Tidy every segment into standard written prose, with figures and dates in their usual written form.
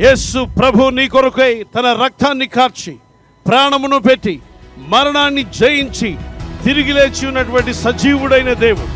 యేసు ప్రభు నీ కొరకై తన రక్తాన్ని కార్చి ప్రాణమును పెట్టి మరణాన్ని జయించి తిరిగి లేచి ఉన్నటువంటి సజీవుడైన దేవుడు.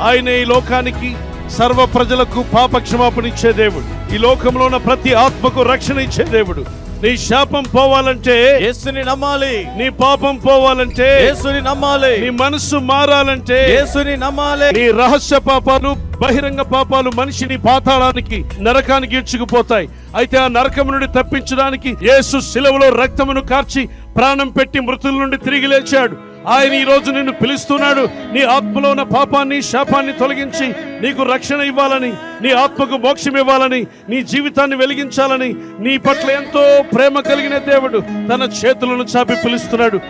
ఆయన ఈ లోకానికి సర్వ ప్రజలకు పాప క్షమాపణ ఇచ్చే దేవుడు. ఈ లోకంలో ఉన్న ప్రతి ఆత్మకు రక్షణ ఇచ్చే దేవుడు. నీ శాపం పోవాలంటే యేసుని నమ్మాలి. నీ పాపం పోవాలంటే యేసుని నమ్మాలి. నీ మనసు మారాలంటే యేసుని నమ్మాలి. నీ రహస్య పాపాలు బహిరంగ పాపాలు మనిషిని పాతాళానికి నరకానికి ఈడ్చుకుపోతాయి. అయితే ఆ నరకము నుండి తప్పించడానికి యేసు శిలువలో రక్తమును కార్చి ప్రాణం పెట్టి మృతుల నుండి తిరిగి లేచాడు. ఆయన ఈ రోజు నిన్ను పిలుస్తున్నాడు. నీ ఆత్మలో ఉన్న పాపాన్ని శాపాన్ని తొలగించి నీకు రక్షణ ఇవ్వాలని, నీ ఆత్మకు మోక్షం ఇవ్వాలని, నీ జీవితాన్ని వెలిగించాలని నీ పట్ల ఎంతో ప్రేమ కలిగిన దేవుడు తన చేతులను చాపి పిలుస్తున్నాడు.